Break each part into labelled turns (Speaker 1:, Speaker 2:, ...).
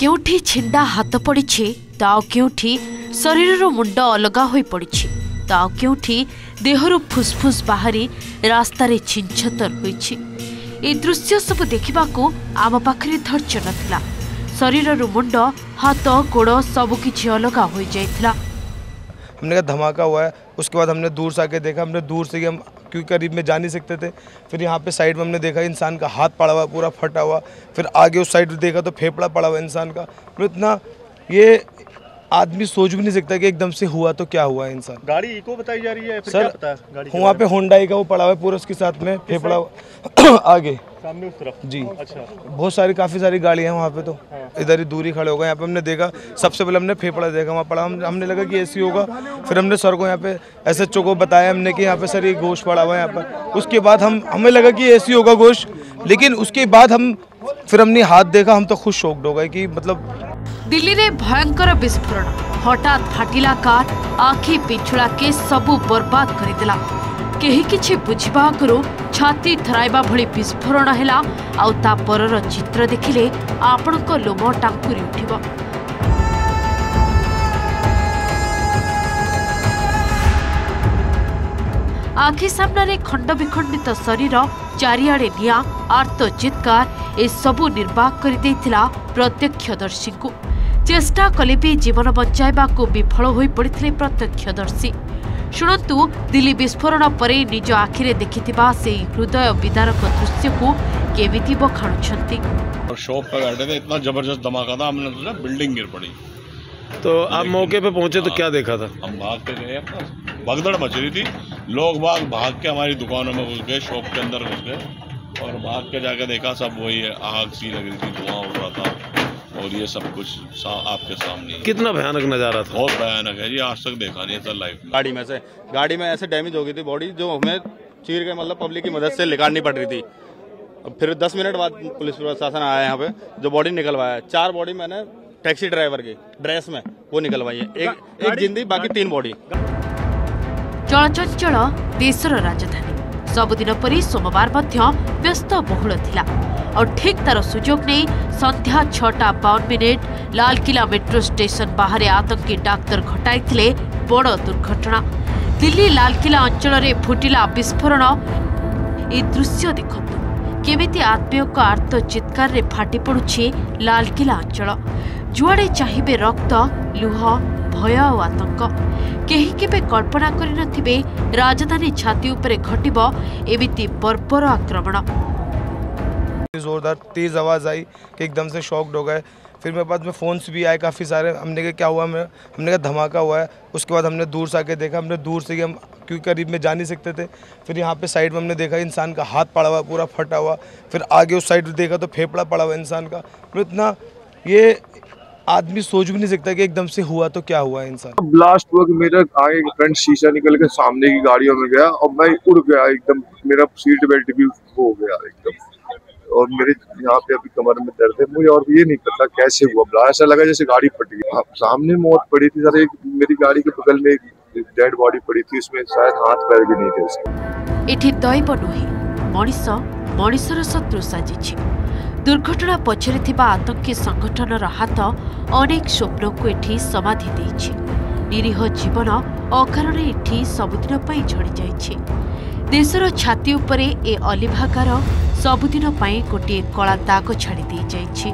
Speaker 1: केउठी छिंडा हाथ पड़ी तो केउठी शरीर मुंड अलगा हो पड़ी तो केउठी देहरु फुसफुस बाहरी रास्तार छिंछतर होईछि। ए दृश्य सब देखा आम पाखरे धैर्य नथिला। शरीर मुंड हाथ गोड़ सबकिछि अलगा हो जाइथिला।
Speaker 2: हमने कहा धमाका हुआ है। उसके बाद हमने दूर से आके देखा, हमने दूर से हम क्योंकि करीब में जा नहीं सकते थे। फिर यहाँ पे साइड में हमने देखा इंसान का हाथ पड़ा हुआ पूरा फटा हुआ। फिर आगे उस साइड देखा तो फेफड़ा पड़ा हुआ इंसान का। तो इतना ये आदमी सोच भी नहीं सकता कि एकदम से हुआ तो क्या हुआ इंसान।
Speaker 3: गाड़ी इको बताई जा रही है फिर
Speaker 2: सर,
Speaker 3: क्या पता है गाड़ी
Speaker 2: वहाँ पे होंडाई का वो पड़ा हुआ है पूरा, उसके साथ में फेफड़ा आगे
Speaker 3: सामने उस तरफ
Speaker 2: जी।
Speaker 3: अच्छा,
Speaker 2: बहुत सारी काफ़ी सारी गाड़ियाँ हैं वहाँ पे। तो इधर ही दूरी खड़े हो गए। यहाँ पे हमने देखा, सबसे पहले हमने फेफड़ा देखा वहाँ पड़ा। हमने लगा कि ऐसी होगा। फिर हमने सर को यहाँ पे SHO को बताया हमने कि यहाँ पे सर ये गोश्त पड़ा हुआ है यहाँ पर। उसके बाद हमें लगा कि ऐसी होगा गोश्त, लेकिन उसके बाद फिर हमने हाथ देखा, हम तो खुद शॉक्ड हो गए कि मतलब।
Speaker 1: दिल्ली रे भयंकर विस्फोरण, हठात फाटिला कार, आखि पिछुड़ा के सबू बर्बाद करदेला। केही किछि बुझिबा आगरु छाती थराइबा भली विस्फोरण हैला। आउ ता परर चित्र देखिले आपणको लोम टांकुरी उठिबो। आखि सामने खंड विखंडित शरीर, चारिआडे निया, आर्त चित्कार ए सबू निर्वाक कर देथिला प्रत्यक्षदर्शी को। चेष्टा कले भी जीवन बचाइबा को विफल होई पड़िथिले प्रत्यक्षदर्शी। शुणंतु दिल्ली विस्फोरण पर निज आखिरे देखिथिबा से हृदय विदारक दृश्य को केमिति बखाणुछंती।
Speaker 4: शॉप पे बैठे थे, इतना जबरदस्त धमाका था, हमने सोचा बिल्डिंग गिर पड़ी।
Speaker 5: तो आप मौके पे पहुंचे तो क्या देखा था?
Speaker 4: हम भाग के गए, भगदड़ मच रही थी, लोग भाग के हमारी दुकानों में घुस गए, शॉप के अंदर घुस गए और भाग के जाके देखा सब वही है, आग सी लग रही थी, धुआं उड़ रहा था और ये सब कुछ आपके सामने।
Speaker 5: कितना भयानक नजारा था?
Speaker 4: बहुत भयानक है, ये आज तक देखा नहीं है सर लाइफ में।
Speaker 3: गाड़ी में ऐसे डैमेज हो गई थी बॉडी, जो हमें चीर के मतलब पब्लिक की मदद से निकालनी पड़ रही थी। फिर 10 मिनट बाद पुलिस प्रशासन आया यहाँ पे, जो बॉडी निकलवाया। 4 बॉडी मैंने टैक्सी ड्राइवर की ड्रेस में वो निकलवाई है, एक जिंदी, बाकी 3 बॉडी।
Speaker 1: चलचंचल देशर राजधानी सबुदिन परी सोमवार व्यस्त बहुल थिला और ठीक तार सुजोग नहीं संध्या 6:52 लालकिला मेट्रो स्टेशन बाहर आतंकी डाक्तर घटाई बड़ दुर्घटना। दिल्ली लालकिला अंचल में फुटिला विस्फोरण। ए दृश्य देखंतु केमिति आत्मीय आर्त चित्कार रे फाटी पड़ुछि लालकिला अंचल। जुआड़े चाहिए रक्त, लुह, भय और आतंक। केही केबे कल्पना करि नथिबे राजधानी छाती उपरे घटिबो एमिति बर्बर आक्रमण।
Speaker 2: जोरदार तेज आवाज़ आई कि एकदम से शॉक्ड हो गए। फिर मेरे पास में फ़ोन्स भी आए काफ़ी सारे। हमने कहा क्या हुआ, हमने कहा धमाका हुआ है। उसके बाद हमने दूर से आके देखा, हमने दूर से हम क्योंकि करीब में जा नहीं सकते थे। फिर यहाँ पे साइड में हमने देखा इंसान का हाथ पड़ा हुआ पूरा फटा हुआ। फिर आगे उस साइड देखा तो फेफड़ा पड़ा हुआ इंसान का। तो इतना ये आदमी सोच भी नहीं सकता कि एकदम से हुआ तो क्या हुआ इंसान।
Speaker 6: ब्लास्ट हुआ कि मेरा आगे फ्रंट शीशा निकल के सामने की गाड़ियों में गया और मैं उड़ गया एकदम। मेरा सीट बेल्ट भी हो गया एकदम और मेरे यहाँ पे अभी कमर में दर्द है मुझे, और ये नहीं पता कैसे हुआ ब्लास्ट। ऐसा लगा जैसे गाड़ी फट गई। सामने मौत पड़ी थी सर, एक मेरी गाड़ी के बगल में एक डेड बॉडी पड़ी थी, उसमें शायद हाथ पैर भी नहीं थे उसके।
Speaker 1: एठी दैव नुहे मनीष मनीषर शत्रु साजिछि। दुर्घटना पछरे थिबा आतंकी संगठनर हाथ अनेक स्वप्न को एठी समाधि देछि। निरीह जीवन अकारण एठी सबुदिन पई झड़ी जाइछि। देशर छाती उपरे ए अलिभागार सबुदिन पई गोटे कला दाग छाड़ी दे जाइछि।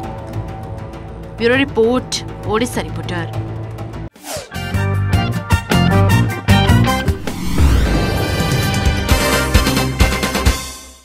Speaker 1: Bureau report, Odisha reporter.